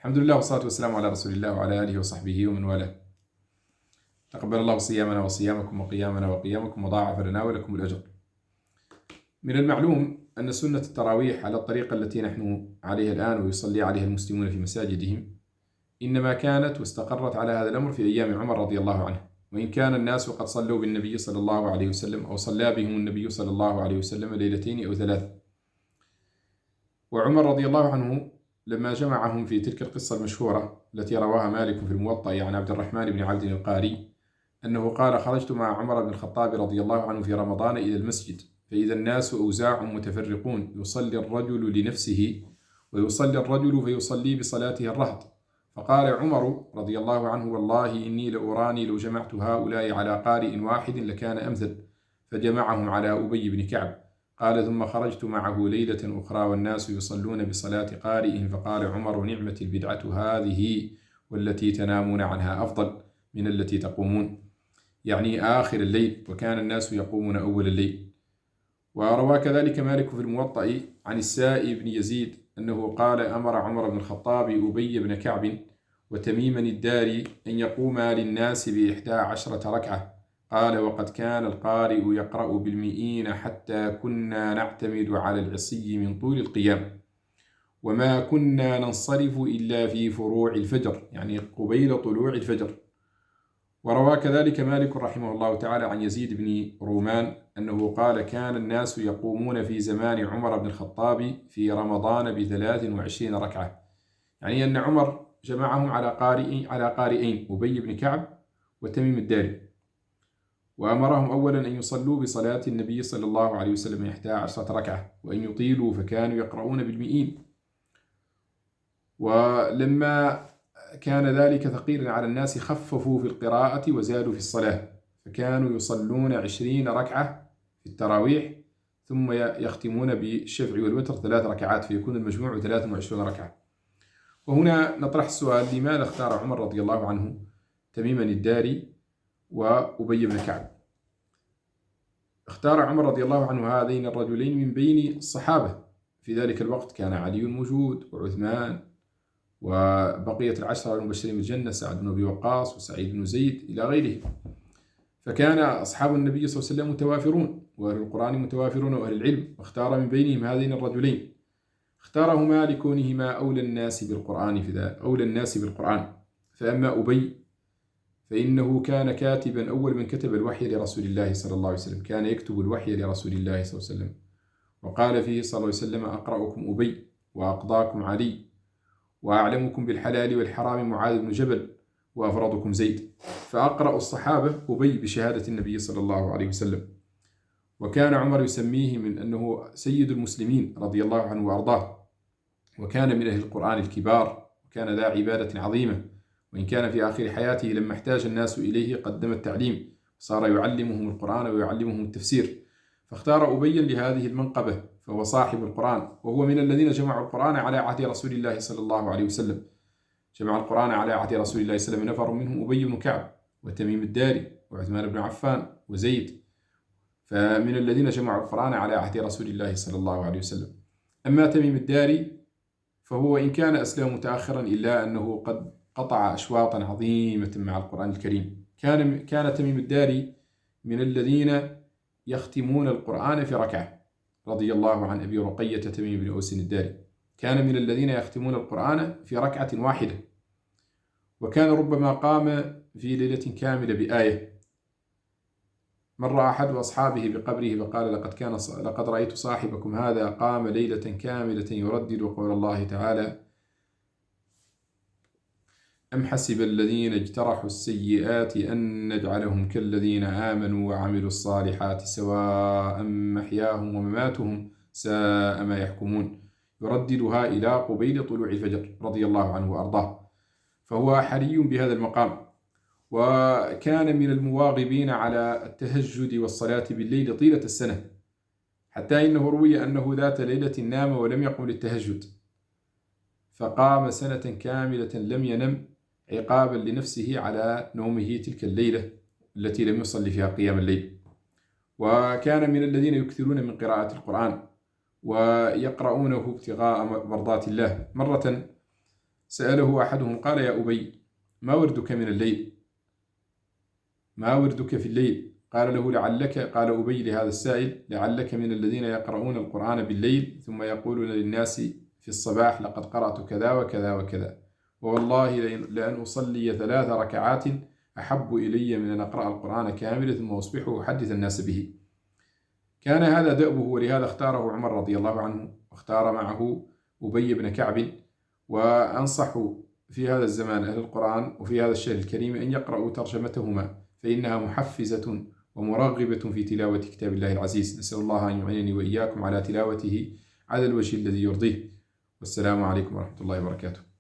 الحمد لله والصلاة والسلام على رسول الله وعلى آله وصحبه ومن والاه. تقبل الله صيامنا وصيامكم وقيامنا وقيامكم وضاعف لنا ولكم الأجر. من المعلوم أن سنة التراويح على الطريقة التي نحن عليها الآن ويصلي عليها المسلمون في مساجدهم إنما كانت واستقرت على هذا الأمر في أيام عمر رضي الله عنه، وإن كان الناس قد صلوا بالنبي صلى الله عليه وسلم أو صلى بهم النبي صلى الله عليه وسلم ليلتين أو ثلاث. وعمر رضي الله عنه لما جمعهم في تلك القصة المشهورة التي رواها مالك في الموطأ عن عبد الرحمن بن عبد القاري أنه قال: خرجت مع عمر بن الخطاب رضي الله عنه في رمضان إلى المسجد، فإذا الناس أوزاع متفرقون، يصلي الرجل لنفسه ويصلي الرجل فيصلي بصلاته الرهط. فقال عمر رضي الله عنه: والله إني لأراني لو جمعت هؤلاء على قارئ واحد لكان أمثل، فجمعهم على أبي بن كعب. قال: ثم خرجت معه ليلة أخرى والناس يصلون بصلاة قارئهم، فقال عمر: نعمة البدعة هذه، والتي تنامون عنها أفضل من التي تقومون، يعني آخر الليل، وكان الناس يقومون أول الليل. وروى كذلك مالك في الموطأ عن السائب بن يزيد أنه قال: أمر عمر بن الخطاب أبي بن كعب وتميما الداري أن يقوما للناس ب11 ركعة. قال: وقد كان القارئ يقرأ بالمئين حتى كنا نعتمد على العصي من طول القيام، وما كنا ننصرف إلا في فروع الفجر، يعني قبيل طلوع الفجر. وروى كذلك مالك رحمه الله تعالى عن يزيد بن رومان أنه قال: كان الناس يقومون في زمان عمر بن الخطاب في رمضان ب23 ركعة، يعني أن عمر جمعهم على قارئين أبي بن كعب وتميم الداري، وأمرهم أولا أن يصلوا بصلاة النبي صلى الله عليه وسلم 11 ركعة، وأن يطيلوا فكانوا يقرؤون بالمئين. ولما كان ذلك ثقيلا على الناس خففوا في القراءة وزادوا في الصلاة، فكانوا يصلون 20 ركعة في التراويح، ثم يختمون بالشفع والوتر 3 ركعات، فيكون المجموع 23 ركعة. وهنا نطرح السؤال: لماذا اختار عمر رضي الله عنه تميما الداري وأبي بن كعب؟ اختار عمر رضي الله عنه هذين الرجلين من بين الصحابة. في ذلك الوقت كان علي موجود وعثمان وبقية العشرة المبشرين بالجنة، سعد بن أبي وقاص وسعيد بن زيد إلى غيره. فكان أصحاب النبي صلى الله عليه وسلم متوافرون، وأهل القرآن متوافرون، وأهل العلم، واختار من بينهم هذين الرجلين. اختارهما لكونهما أولى الناس بالقرآن. فأما أبي فإنه كان كاتبا، أول من كتب الوحي لرسول الله صلى الله عليه وسلم، كان يكتب الوحي لرسول الله صلى الله عليه وسلم. وقال فيه صلى الله عليه وسلم: أقرأكم أبي، وأقضاكم علي، وأعلمكم بالحلال والحرام معاذ بن جبل، وأفرضكم زيد. فأقرأ الصحابة أبي بشهادة النبي صلى الله عليه وسلم. وكان عمر يسميه من أنه سيد المسلمين رضي الله عنه وأرضاه، وكان من أهل القرآن الكبار، وكان ذا عبادة عظيمة، وإن كان في آخر حياته لما احتاج الناس إليه قدم التعليم، صار يعلمهم القرآن ويعلمهم التفسير. فاختار أبيا لهذه المنقبة، فهو صاحب القرآن، وهو من الذين جمعوا القرآن على عهد رسول الله صلى الله عليه وسلم. جمع القرآن على عهد رسول الله صلى الله عليه وسلم نفر منهم أبي بن كعب وتميم الداري وعثمان بن عفان وزيد، فمن الذين جمعوا القرآن على عهد رسول الله صلى الله عليه وسلم. أما تميم الداري فهو إن كان أسلم متأخرا إلا أنه قد قطع أشواطا عظيمة مع القرآن الكريم. كان تميم الداري من الذين يختمون القرآن في ركعة، رضي الله عن أبي رقية تميم بن أوس الداري، كان من الذين يختمون القرآن في ركعة واحدة، وكان ربما قام في ليلة كاملة بآية. مر أحد أصحابه بقبره فقال: لقد رأيت صاحبكم هذا قام ليلة كاملة يردد قول الله تعالى: أم حسب الذين اجترحوا السيئات أن نجعلهم كالذين آمنوا وعملوا الصالحات سواء محياهم ومماتهم ساء ما يحكمون. يرددها إلى قبيل طلوع الفجر رضي الله عنه وأرضاه، فهو حري بهذا المقام. وكان من المواظبين على التهجد والصلاة بالليل طيلة السنة، حتى إنه روي أنه ذات ليلة نام ولم يقم للتهجد، فقام سنة كاملة لم ينم عقابا لنفسه على نومه تلك الليلة التي لم يصلي فيها قيام الليل. وكان من الذين يكثرون من قراءة القرآن ويقرؤونه ابتغاء مرضات الله. مرة سأله أحدهم قال: يا أبي، ما وردك من الليل؟ ما وردك في الليل؟ قال له: لعلك، قال أبي لهذا السائل: لعلك من الذين يقرؤون القرآن بالليل ثم يقولون للناس في الصباح: لقد قرأت كذا وكذا وكذا، ووالله لأن أصلي 3 ركعات أحب إلي من أن أقرأ القرآن كاملا ثم أصبح أحدث الناس به. كان هذا دأبه، ولهذا اختاره عمر رضي الله عنه، واختار معه أبي بن كعب. وأنصح في هذا الزمان أهل القرآن وفي هذا الشهر الكريم أن يقرأوا ترجمتهما، فإنها محفزة ومرغبة في تلاوة كتاب الله العزيز. نسأل الله أن يعينني وإياكم على تلاوته على الوجه الذي يرضيه. والسلام عليكم ورحمة الله وبركاته.